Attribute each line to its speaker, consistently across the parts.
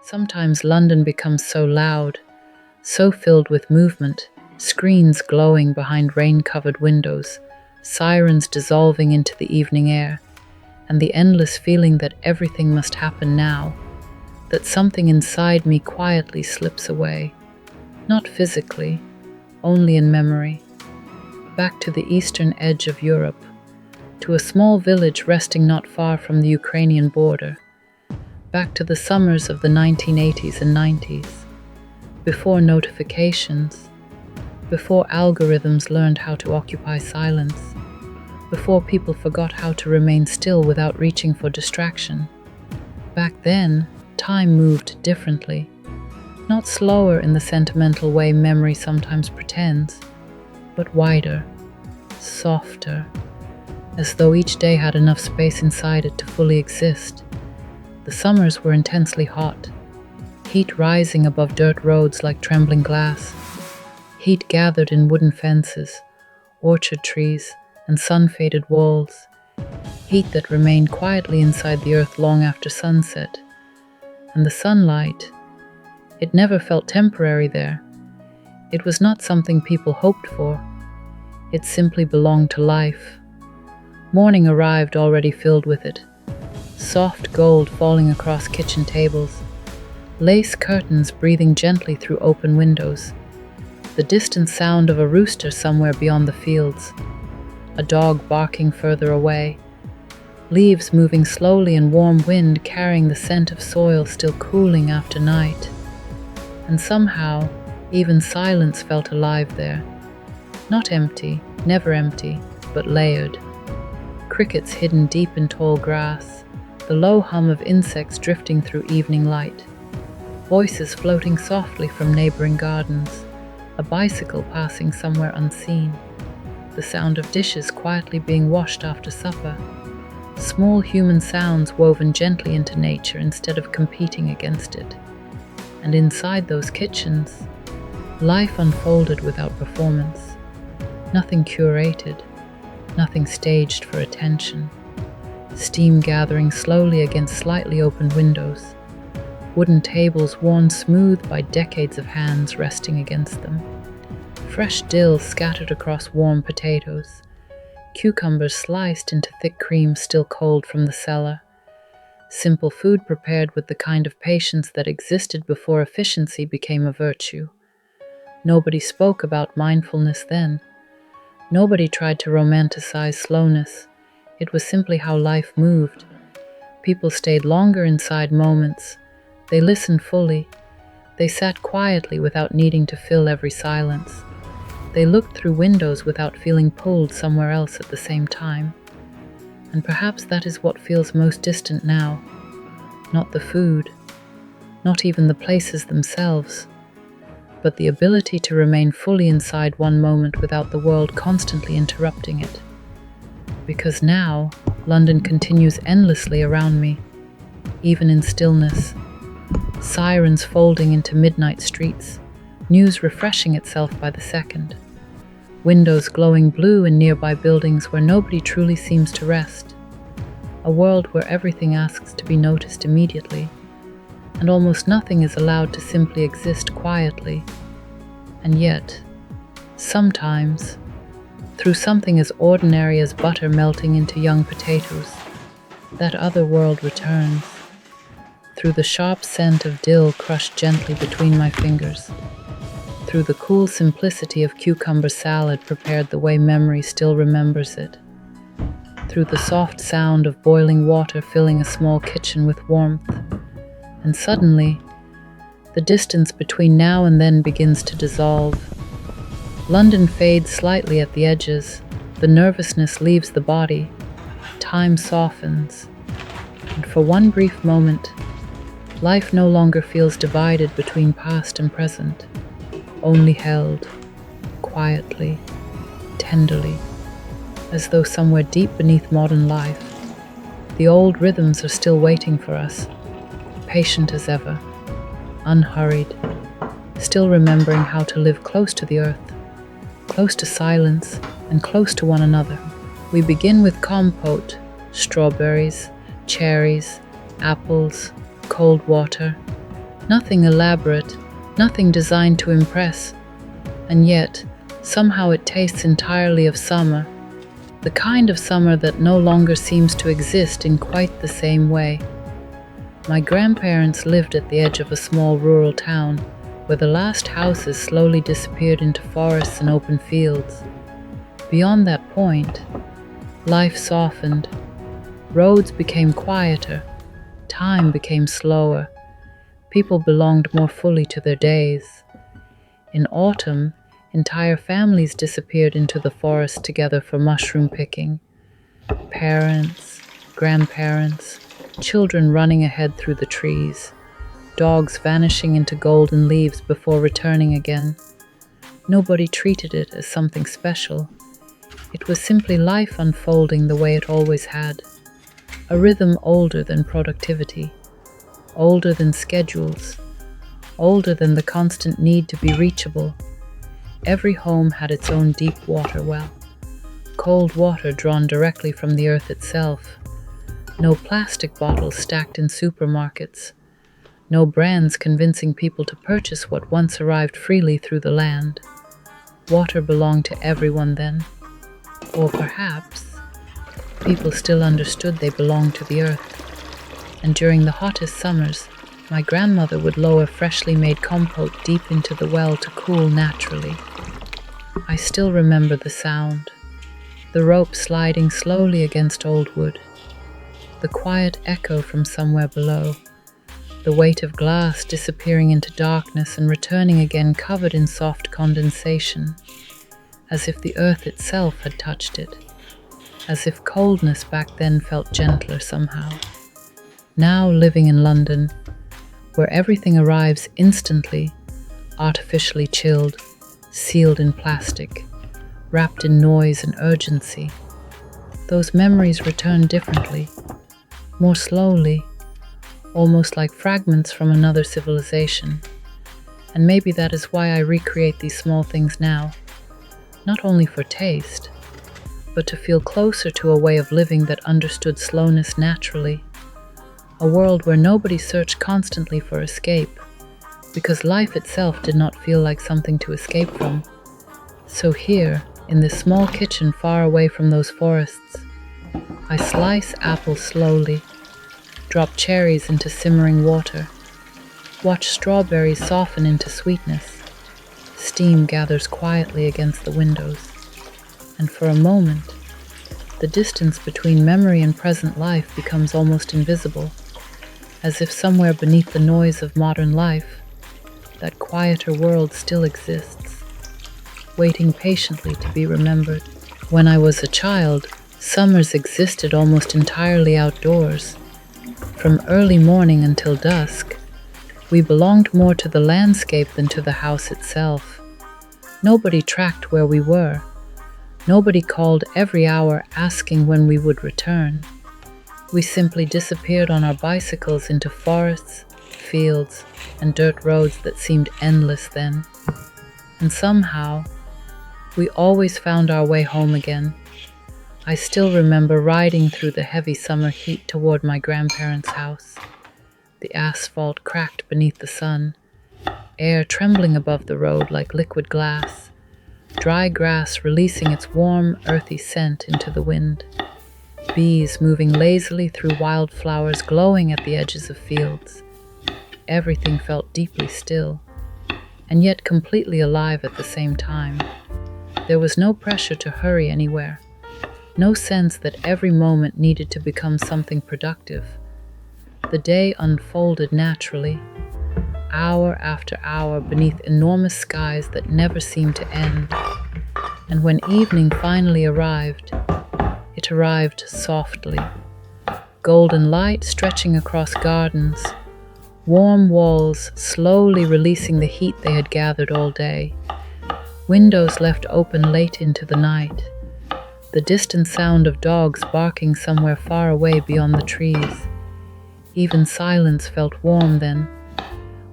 Speaker 1: Sometimes London becomes so loud, so filled with movement, screens glowing behind rain-covered windows, sirens dissolving into the evening air, and the endless feeling that everything must happen now, that something inside me quietly slips away, not physically, only in memory, back to the eastern edge of Europe, to a small village resting not far from the Ukrainian border, back to the summers of the 1980s and 90s, before notifications, before algorithms learned how to occupy silence, before people forgot how to remain still without reaching for distraction. Back then, time moved differently, not slower in the sentimental way memory sometimes pretends, but wider, softer, as though each day had enough space inside it to fully exist. The summers were intensely hot, heat rising above dirt roads like trembling glass, heat gathered in wooden fences, orchard trees, and sun-faded walls, heat that remained quietly inside the earth long after sunset. And the sunlight, it never felt temporary there. It was not something people hoped for. It simply belonged to life. Morning arrived already filled with it. Soft gold falling across kitchen tables, lace curtains breathing gently through open windows, the distant sound of a rooster somewhere beyond the fields, a dog barking further away, leaves moving slowly in warm wind carrying the scent of soil still cooling after night. And somehow, even silence felt alive there. Not empty, never empty, but layered. Crickets hidden deep in tall grass, the low hum of insects drifting through evening light, voices floating softly from neighboring gardens, a bicycle passing somewhere unseen, the sound of dishes quietly being washed after supper, small human sounds woven gently into nature instead of competing against it. And inside those kitchens, life unfolded without performance, nothing curated, nothing staged for attention. Steam gathering slowly against slightly opened windows, wooden tables worn smooth by decades of hands resting against them, fresh dill scattered across warm potatoes, cucumbers sliced into thick cream still cold from the cellar, simple food prepared with the kind of patience that existed before efficiency became a virtue. Nobody spoke about mindfulness then. Nobody tried to romanticize slowness. It was simply how life moved. People stayed longer inside moments. They listened fully. They sat quietly without needing to fill every silence. They looked through windows without feeling pulled somewhere else at the same time. And perhaps that is what feels most distant now. Not the food, not even the places themselves, but the ability to remain fully inside one moment without the world constantly interrupting it. Because now, London continues endlessly around me, even in stillness. Sirens folding into midnight streets, news refreshing itself by the second. Windows glowing blue in nearby buildings where nobody truly seems to rest. A world where everything asks to be noticed immediately, and almost nothing is allowed to simply exist quietly. And yet, sometimes, through something as ordinary as butter melting into young potatoes, that other world returns, through the sharp scent of dill crushed gently between my fingers, through the cool simplicity of cucumber salad prepared the way memory still remembers it, through the soft sound of boiling water filling a small kitchen with warmth, and suddenly, the distance between now and then begins to dissolve. London fades slightly at the edges, the nervousness leaves the body, time softens, and for one brief moment, life no longer feels divided between past and present, only held, quietly, tenderly, as though somewhere deep beneath modern life, the old rhythms are still waiting for us, patient as ever, unhurried, still remembering how to live close to the earth, close to silence, and close to one another. We begin with compote, strawberries, cherries, apples, cold water, Nothing elaborate, nothing designed to impress, and yet, somehow it tastes entirely of summer, the kind of summer that no longer seems to exist in quite the same way. My grandparents lived at the edge of a small rural town, where the last houses slowly disappeared into forests and open fields. Beyond that point, life softened. Roads became quieter, time became slower, people belonged more fully to their days. In autumn, entire families disappeared into the forest together for mushroom picking. Parents, grandparents, children running ahead through the trees, dogs vanishing into golden leaves before returning again. Nobody treated it as something special. It was simply life unfolding the way it always had. A rhythm older than productivity, older than schedules, older than the constant need to be reachable. Every home had its own deep water well, cold water drawn directly from the earth itself. No plastic bottles stacked in supermarkets, no brands convincing people to purchase what once arrived freely through the land. Water belonged to everyone then, or perhaps people still understood they belonged to the earth. And during the hottest summers, my grandmother would lower freshly made compote deep into the well to cool naturally. I still remember the sound, the rope sliding slowly against old wood, the quiet echo from somewhere below, the weight of glass disappearing into darkness and returning again covered in soft condensation, as if the earth itself had touched it, as if coldness back then felt gentler somehow. Now living in London, where everything arrives instantly, artificially chilled, sealed in plastic, wrapped in noise and urgency, those memories return differently, more slowly, almost like fragments from another civilization. And maybe that is why I recreate these small things now, not only for taste, but to feel closer to a way of living that understood slowness naturally, a world where nobody searched constantly for escape, because life itself did not feel like something to escape from. So here, in this small kitchen far away from those forests, I slice apples slowly, drop cherries into simmering water, watch strawberries soften into sweetness. Steam gathers quietly against the windows, and for a moment, the distance between memory and present life becomes almost invisible, as if somewhere beneath the noise of modern life, that quieter world still exists, waiting patiently to be remembered. When I was a child, summers existed almost entirely outdoors. From early morning until dusk, we belonged more to the landscape than to the house itself. Nobody tracked where we were. Nobody called every hour asking when we would return. We simply disappeared on our bicycles into forests, fields, and dirt roads that seemed endless then. And somehow, we always found our way home again. I still remember riding through the heavy summer heat toward my grandparents' house, the asphalt cracked beneath the sun, air trembling above the road like liquid glass, dry grass releasing its warm, earthy scent into the wind, bees moving lazily through wildflowers glowing at the edges of fields. Everything felt deeply still, and yet completely alive at the same time. There was no pressure to hurry anywhere, no sense that every moment needed to become something productive. The day unfolded naturally, hour after hour beneath enormous skies that never seemed to end. And when evening finally arrived, it arrived softly. Golden light stretching across gardens, warm walls slowly releasing the heat they had gathered all day, windows left open late into the night, the distant sound of dogs barking somewhere far away beyond the trees. Even silence felt warm then.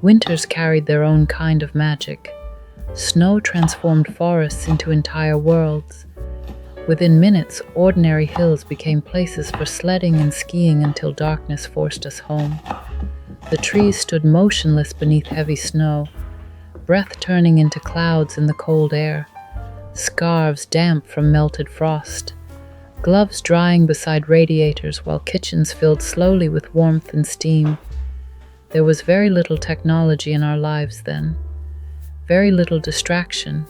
Speaker 1: Winters carried their own kind of magic. Snow transformed forests into entire worlds. Within minutes, ordinary hills became places for sledding and skiing until darkness forced us home. The trees stood motionless beneath heavy snow, breath turning into clouds in the cold air, scarves damp from melted frost, gloves drying beside radiators while kitchens filled slowly with warmth and steam. There was very little technology in our lives then, very little distraction,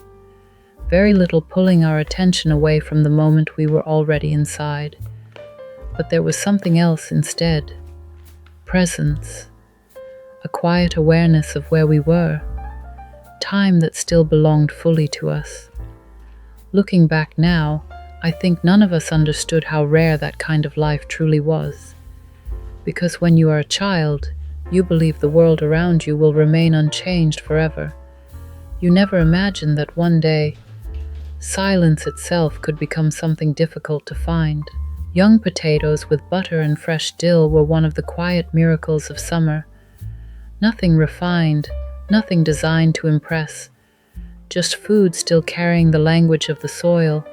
Speaker 1: very little pulling our attention away from the moment we were already inside. But there was something else instead. Presence. A quiet awareness of where we were. Time that still belonged fully to us. Looking back now, I think none of us understood how rare that kind of life truly was. Because when you are a child, you believe the world around you will remain unchanged forever. You never imagine that one day, silence itself could become something difficult to find. Young potatoes with butter and fresh dill were one of the quiet miracles of summer. Nothing refined, nothing designed to impress, just food still carrying the language of the soil.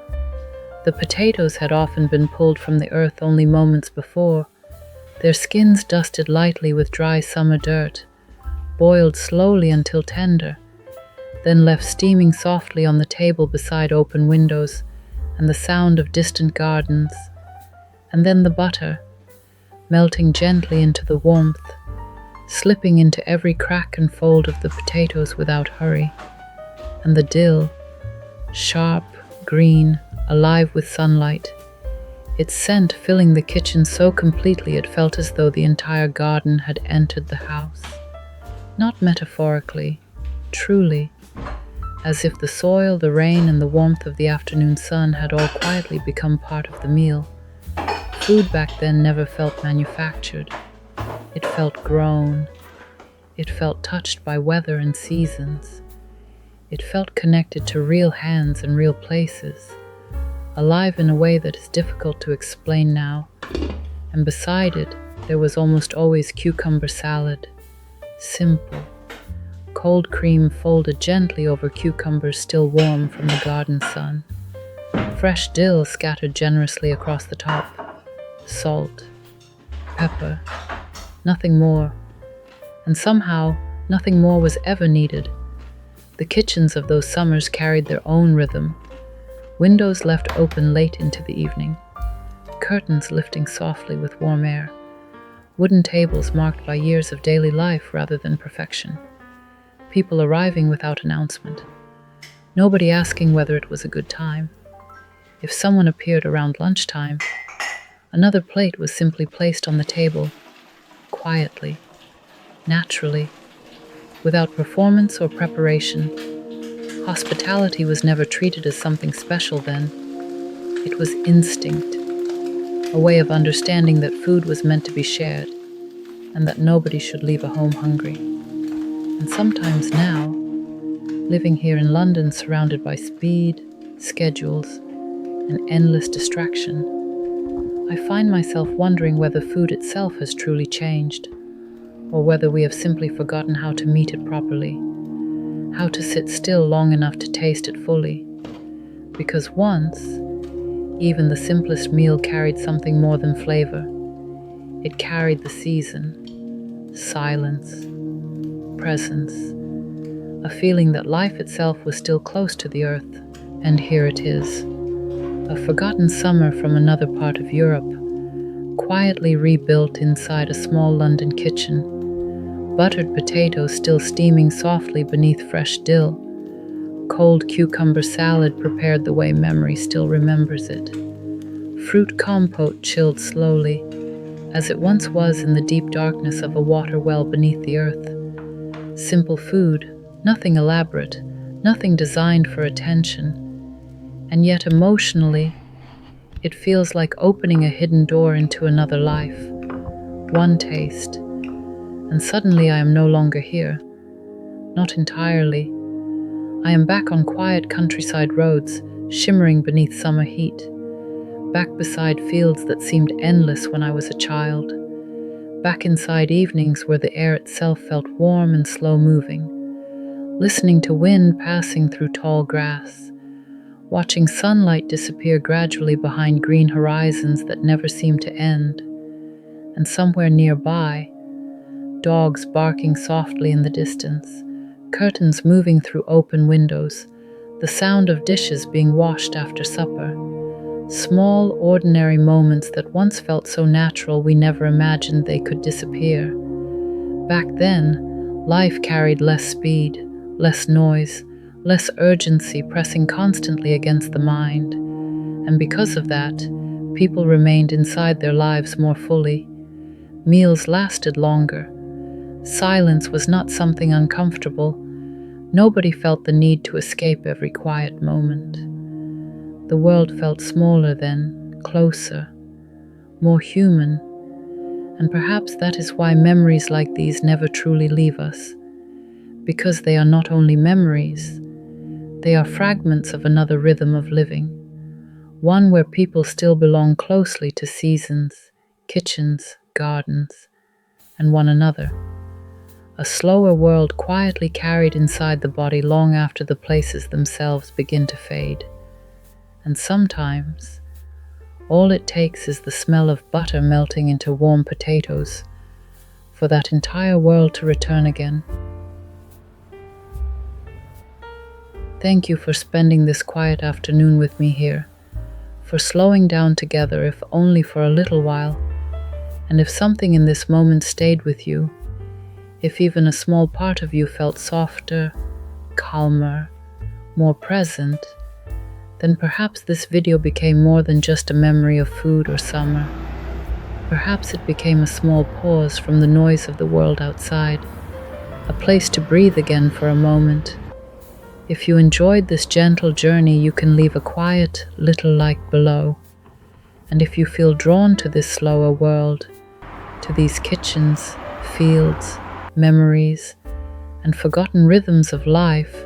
Speaker 1: The potatoes had often been pulled from the earth only moments before, their skins dusted lightly with dry summer dirt, boiled slowly until tender, then left steaming softly on the table beside open windows and the sound of distant gardens. And then the butter, melting gently into the warmth, slipping into every crack and fold of the potatoes without hurry. And the dill, sharp, green, alive with sunlight, its scent filling the kitchen so completely it felt as though the entire garden had entered the house. Not metaphorically, truly, as if the soil, the rain, and the warmth of the afternoon sun had all quietly become part of the meal. Food back then never felt manufactured. It felt grown. It felt touched by weather and seasons. It felt connected to real hands and real places, alive in a way that is difficult to explain now. And beside it, there was almost always cucumber salad. Simple. Cold cream folded gently over cucumbers still warm from the garden sun. Fresh dill scattered generously across the top. Salt. Pepper. Nothing more. And somehow, nothing more was ever needed. The kitchens of those summers carried their own rhythm. Windows left open late into the evening. Curtains lifting softly with warm air. Wooden tables marked by years of daily life rather than perfection. People arriving without announcement. Nobody asking whether it was a good time. If someone appeared around lunchtime, another plate was simply placed on the table, quietly, naturally, without performance or preparation. Hospitality was never treated as something special then. It was instinct, a way of understanding that food was meant to be shared, and that nobody should leave a home hungry. And sometimes now, living here in London surrounded by speed, schedules, and endless distraction, I find myself wondering whether food itself has truly changed, or whether we have simply forgotten how to meet it properly, how to sit still long enough to taste it fully. Because once, even the simplest meal carried something more than flavor. It carried the season, silence, presence, a feeling that life itself was still close to the earth. And here it is, a forgotten summer from another part of Europe, quietly rebuilt inside a small London kitchen, buttered potatoes still steaming softly beneath fresh dill, cold cucumber salad prepared the way memory still remembers it, fruit compote chilled slowly, as it once was in the deep darkness of a water well beneath the earth. Simple food, nothing elaborate, nothing designed for attention. And yet emotionally, it feels like opening a hidden door into another life. One taste, and suddenly I am no longer here. Not entirely. I am back on quiet countryside roads, shimmering beneath summer heat. Back beside fields that seemed endless when I was a child. Back inside evenings where the air itself felt warm and slow-moving, listening to wind passing through tall grass, watching sunlight disappear gradually behind green horizons that never seemed to end. And somewhere nearby, dogs barking softly in the distance, curtains moving through open windows, the sound of dishes being washed after supper. Small, ordinary moments that once felt so natural we never imagined they could disappear. Back then, life carried less speed, less noise, less urgency pressing constantly against the mind. And because of that, people remained inside their lives more fully. Meals lasted longer. Silence was not something uncomfortable. Nobody felt the need to escape every quiet moment. The world felt smaller then, closer, more human, and perhaps that is why memories like these never truly leave us, because they are not only memories, they are fragments of another rhythm of living, one where people still belong closely to seasons, kitchens, gardens, and one another. A slower world quietly carried inside the body long after the places themselves begin to fade. And sometimes, all it takes is the smell of butter melting into warm potatoes for that entire world to return again. Thank you for spending this quiet afternoon with me here, for slowing down together if only for a little while. And if something in this moment stayed with you, if even a small part of you felt softer, calmer, more present, then perhaps this video became more than just a memory of food or summer. Perhaps it became a small pause from the noise of the world outside, a place to breathe again for a moment. If you enjoyed this gentle journey, you can leave a quiet little like below. And if you feel drawn to this slower world, to these kitchens, fields, memories, and forgotten rhythms of life,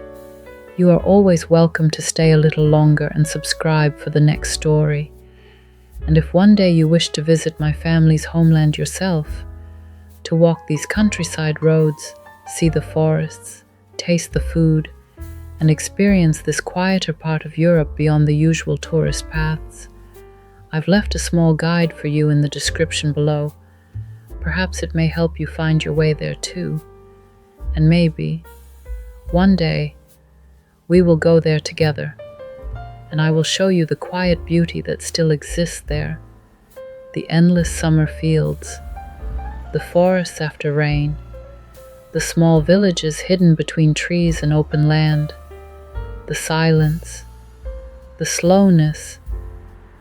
Speaker 1: you are always welcome to stay a little longer and subscribe for the next story. And if one day you wish to visit my family's homeland yourself, to walk these countryside roads, see the forests, taste the food, and experience this quieter part of Europe beyond the usual tourist paths, I've left a small guide for you in the description below. Perhaps it may help you find your way there too. And maybe, one day, we will go there together, and I will show you the quiet beauty that still exists there, the endless summer fields, the forests after rain, the small villages hidden between trees and open land, the silence, the slowness,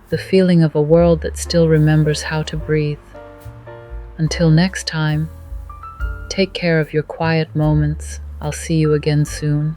Speaker 1: the feeling of a world that still remembers how to breathe. Until next time, take care of your quiet moments. I'll see you again soon.